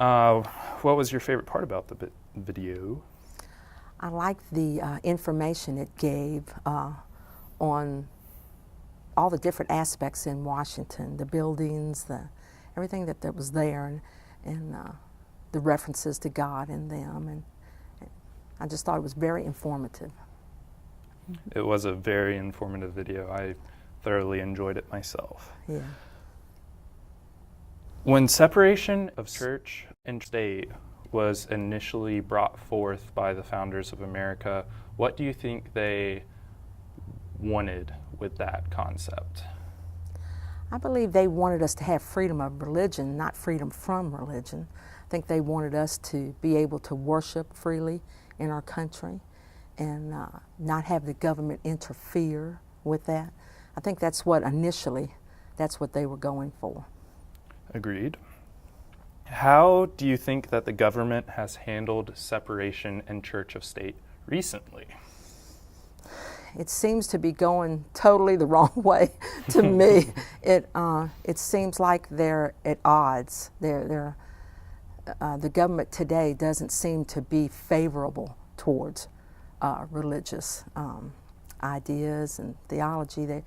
Uh, what was your favorite part about the video? I liked the information it gave on all the different aspects in Washington, the buildings, everything that was there, and the references to God in them. And I just thought it was very informative. It was a very informative video. I thoroughly enjoyed it myself. Yeah. When separation of church and state was initially brought forth by the founders of America, what do you think they wanted with that concept? I believe they wanted us to have freedom of religion, not freedom from religion. I think they wanted us to be able to worship freely in our country and not have the government interfere with that. I think that's what they were going for. Agreed. How do you think that the government has handled separation in church of state recently? It seems to be going totally the wrong way to me. It seems like they're at odds. The government today doesn't seem to be favorable towards religious ideas and theology. They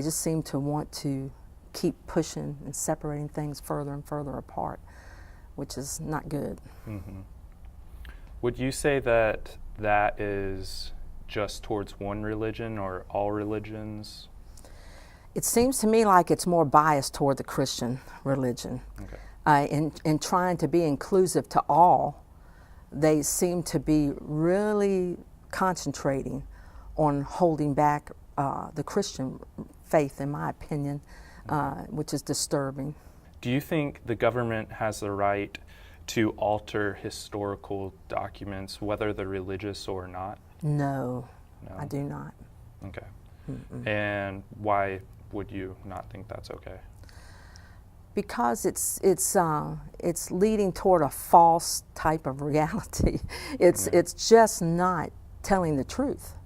just seem to want to keep pushing and separating things further and further apart, which is not good. Mm-hmm. Would you say that that is just towards one religion or all religions? It seems to me like it's more biased toward the Christian religion. Okay. In trying to be inclusive to all, they seem to be really concentrating on holding back the Christian faith, in my opinion, which is disturbing. Do you think the government has the right to alter historical documents, whether they're religious or not? No, I do not. Okay. Mm-mm. And why would you not think that's okay? Because it's leading toward a false type of reality. It's just not telling the truth,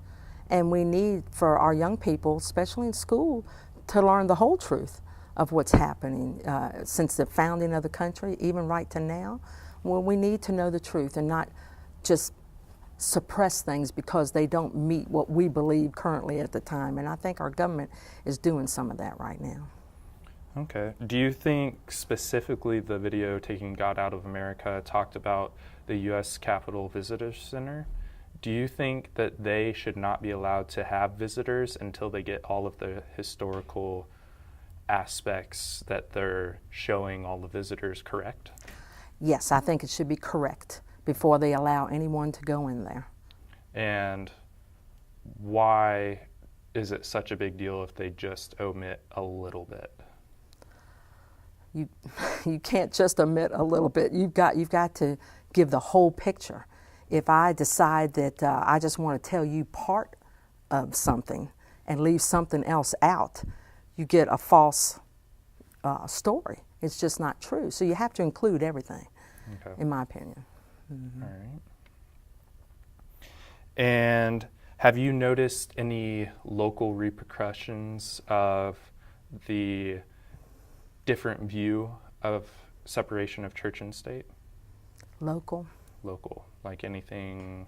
and we need for our young people, especially in school, to learn the whole truth of what's happening since the founding of the country, even right to now. Well, we need to know the truth and not just suppress things because they don't meet what we believe currently at the time. And I think our government is doing some of that right now. Okay. Do you think specifically the video Taking God Out of America talked about the U.S. Capitol Visitor Center? Do you think that they should not be allowed to have visitors until they get all of the historical aspects that they're showing all the visitors correct? Yes, I think it should be correct before they allow anyone to go in there. And why is it such a big deal if they just omit a little bit? You can't just omit a little bit. You've got to give the whole picture. If I decide that I just want to tell you part of something and leave something else out, you get a false story. It's just not true. So you have to include everything, in my opinion. Mm-hmm. All right. And have you noticed any local repercussions of the different view of separation of church and state? Local, like anything.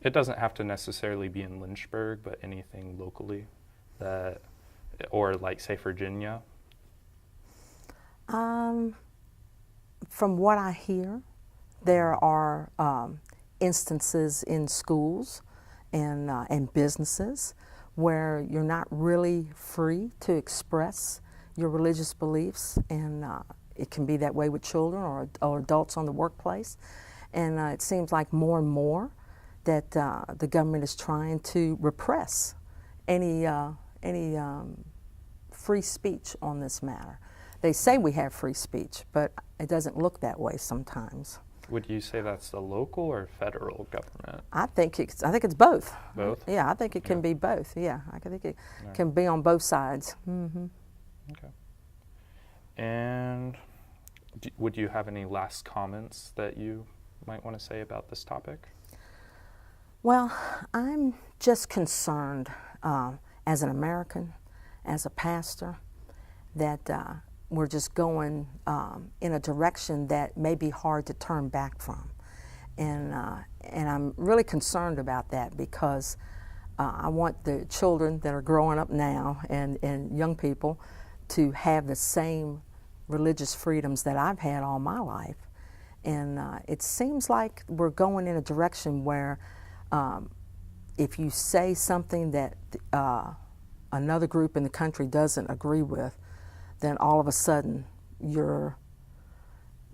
It doesn't have to necessarily be in Lynchburg, but anything locally or like say Virginia. From what I hear, there are instances in schools and businesses where you're not really free to express your religious beliefs, and it can be that way with children or adults on the workplace. And it seems like more and more that the government is trying to repress any free speech on this matter. They say we have free speech, but it doesn't look that way sometimes. Would you say that's the local or federal government? I think it's both. Both? Yeah, I think it can be both. Yeah, I think it can be on both sides. Mm-hmm. Okay. And would you have any last comments that you might want to say about this topic? Well, I'm just concerned as an American, as a pastor, that we're just going in a direction that may be hard to turn back from. And I'm really concerned about that because I want the children that are growing up now and young people to have the same religious freedoms that I've had all my life. And it seems like we're going in a direction where if you say something that another group in the country doesn't agree with, then all of a sudden you're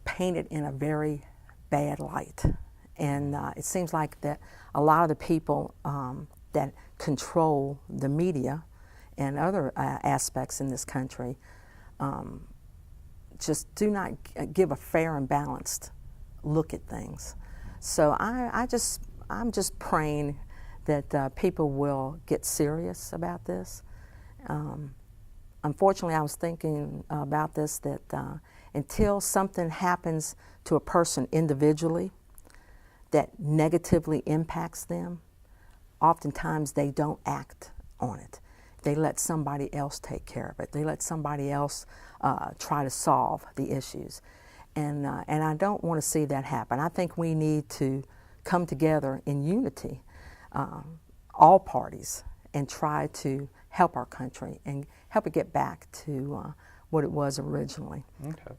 painted in a very bad light. And it seems like that a lot of the people that control the media and other aspects in this country just do not give a fair and balanced look at things. So I'm just praying that people will get serious about this. Unfortunately, I was thinking about this, that until something happens to a person individually that negatively impacts them, oftentimes they don't act on it. They let somebody else take care of it. They let somebody else try to solve the issues. And I don't want to see that happen. I think we need to come together in unity, all parties, and try to help our country and help it get back to what it was originally. Okay.